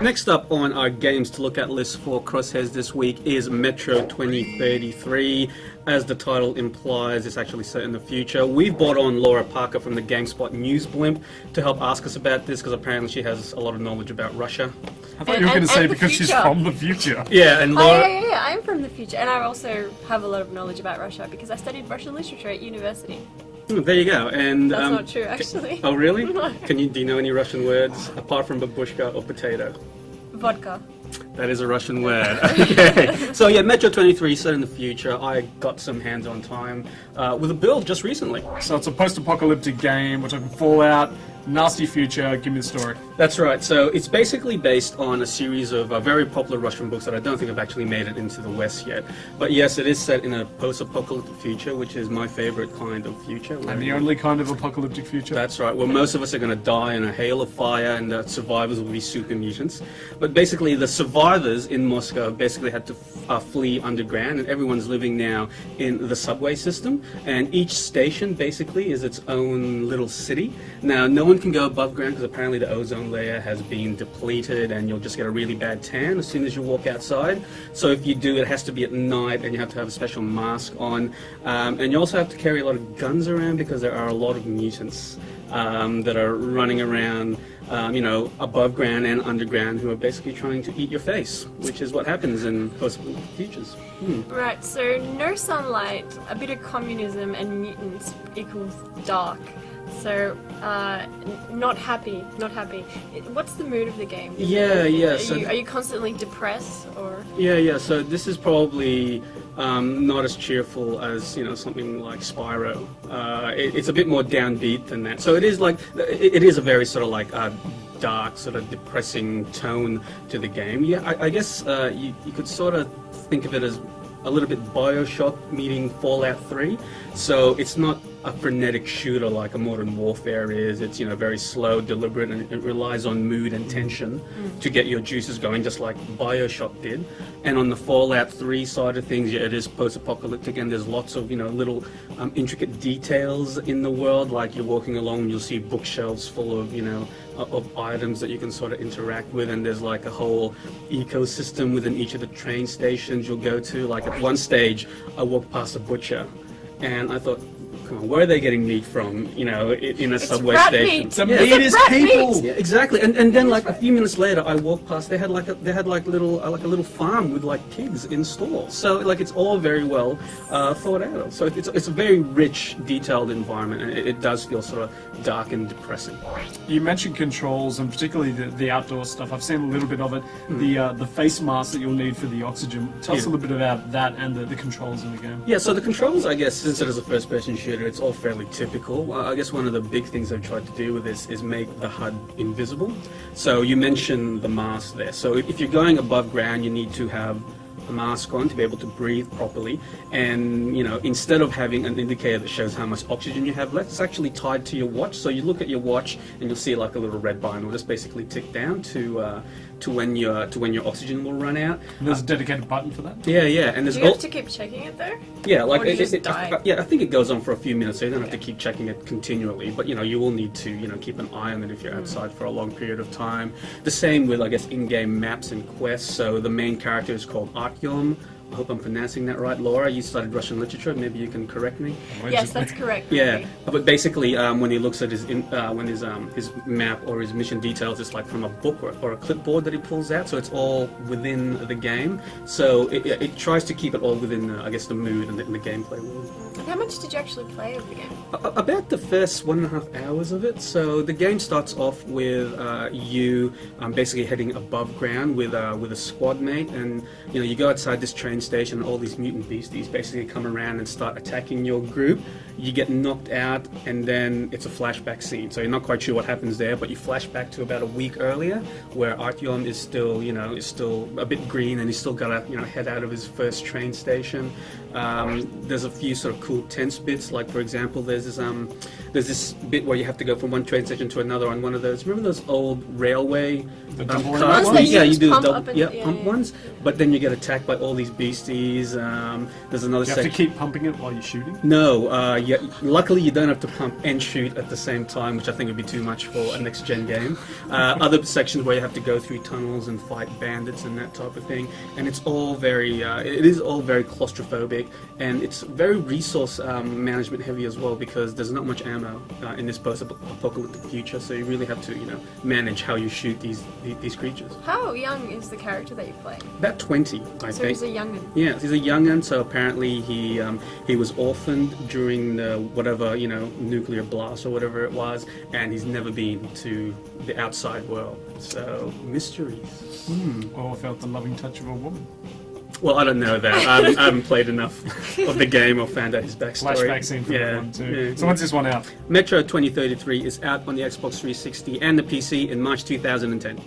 Next up on our games to look at list for Crosshairs this week is Metro 2033. As the title implies, it's actually set in the future. We've brought on Laura Parker from the GameSpot news blimp to help ask us about this, because apparently she has a lot of knowledge about Russia. I thought you were going to say because she's from the future. Yeah, and Laura... yeah, I'm from the future, and I also have a lot of knowledge about Russia because I studied Russian literature at university. There you go. And that's not true, actually. Oh, really? No. Do you know any Russian words apart from babushka or potato? Vodka. That is a Russian word. Okay. So yeah, Metro 23 set in the future. I got some hands-on time with a build just recently. So it's a post-apocalyptic game. We're talking Fallout, nasty future. Give me the story. That's right. So it's basically based on a series of very popular Russian books that I don't think have actually made it into the West yet. But yes, it is set in a post-apocalyptic future, which is my favorite kind of future. And the only kind of apocalyptic future? That's right. Well, most of us are going to die in a hail of fire, and the survivors will be super mutants. But basically, the survivors in Moscow basically had to flee underground, and everyone's living now in the subway system. And each station basically is its own little city. Now, no one can go above ground because apparently the ozone layer has been depleted, and you'll just get a really bad tan as soon as you walk outside. So if you do, it has to be at night, and you have to have a special mask on. And you also have to carry a lot of guns around because there are a lot of mutants that are running around, above ground and underground, who are basically trying to eat your face, which is what happens in post-apocalyptic futures. Right, so no sunlight, a bit of communism, and mutants equals dark. So, not happy. What's the mood of the game? Are you constantly depressed, or? Yeah. So this is probably not as cheerful as something like Spyro. It's a bit more downbeat than that. So it is a very sort of like dark, sort of depressing tone to the game. Yeah, I guess you could sort of think of it as a little bit Bioshock meeting Fallout 3. So it's not a frenetic shooter like a Modern Warfare is. It's very slow, deliberate, and it relies on mood and tension to get your juices going, just like Bioshock did. And on the Fallout 3 side of things, it is post-apocalyptic, and there's lots of little intricate details in the world. Like you're walking along, and you'll see bookshelves full of of items that you can sort of interact with, and there's like a whole ecosystem within each of the train stations you'll go to. Like at one stage, I walked past a butcher, and I thought, come on, where are they getting meat from? In a subway station. The meat is people. Yeah, exactly. And then like a few minutes later, I walked past. They had like a little farm with like pigs in stalls. So like it's all very well thought out. So it's a very rich, detailed environment, and it does feel sort of dark and depressing. You mentioned controls, and particularly the outdoor stuff. I've seen a little bit of it. The face mask that you'll need for the oxygen. Tell us a little bit about that and the controls in the game. Yeah. So the controls, I guess, since it is a first-person shooter, it's all fairly typical. I guess one of the big things they've tried to do with this is make the HUD invisible. So you mentioned the mask there. So if you're going above ground, you need to have a mask on to be able to breathe properly. And instead of having an indicator that shows how much oxygen you have left, it's actually tied to your watch. So you look at your watch and you'll see like a little red bar, and it'll just basically tick down to when your oxygen will run out. And there's a dedicated button for that? Yeah. And there's do you have to keep checking it though? Yeah, like or do you just die? I think it goes on for a few minutes, so you don't have to keep checking it continually. But you will need to keep an eye on it if you're outside for a long period of time. The same with, I guess, in-game maps and quests. So the main character is called Artyom. I hope I'm pronouncing that right. Laura, you studied Russian literature. Maybe you can correct me. Yes, that's correct. Yeah, but basically, when he looks at his map or his mission details, it's like from a book or a clipboard that he pulls out. So it's all within the game. So it tries to keep it all within, I guess, the mood and the gameplay world. And how much did you actually play of the game? About the first 1.5 hours of it. So the game starts off with you basically heading above ground with a squad mate, and you go outside this train station, and all these mutant beasties basically come around and start attacking your group. You get knocked out, and then it's a flashback scene. So you're not quite sure what happens there, but you flash back to about a week earlier, where Artyom is still a bit green, and he's still got to head out of his first train station. There's a few sort of cool tense bits, like for example, there's this bit where you have to go from one train station to another on one of those. Remember those old railway double cars? ones? Yeah, you do pump the up and- pump ones. But then you get attacked by all these beasties. beasties. There's another You have to section. keep pumping it while you're shooting. No, luckily you don't have to pump and shoot at the same time, which I think would be too much for a next-gen game. Other sections where you have to go through tunnels and fight bandits and that type of thing, and it's all very, it is all very claustrophobic, and it's very resource management heavy as well, because there's not much ammo in this post-apocalyptic future, so you really have to, manage how you shoot these creatures. How young is the character that you play? About 20, I So think. he's a young'un. Yeah, he's a young'un, so apparently he was orphaned during the whatever, nuclear blast or whatever it was, and he's never been to the outside world. So, mysteries. Or felt the loving touch of a woman. Well, I don't know that. I haven't played enough of the game or found out his backstory. Flashback scene from that one too. Yeah. So when's this one out? Metro 2033 is out on the Xbox 360 and the PC in March 2010.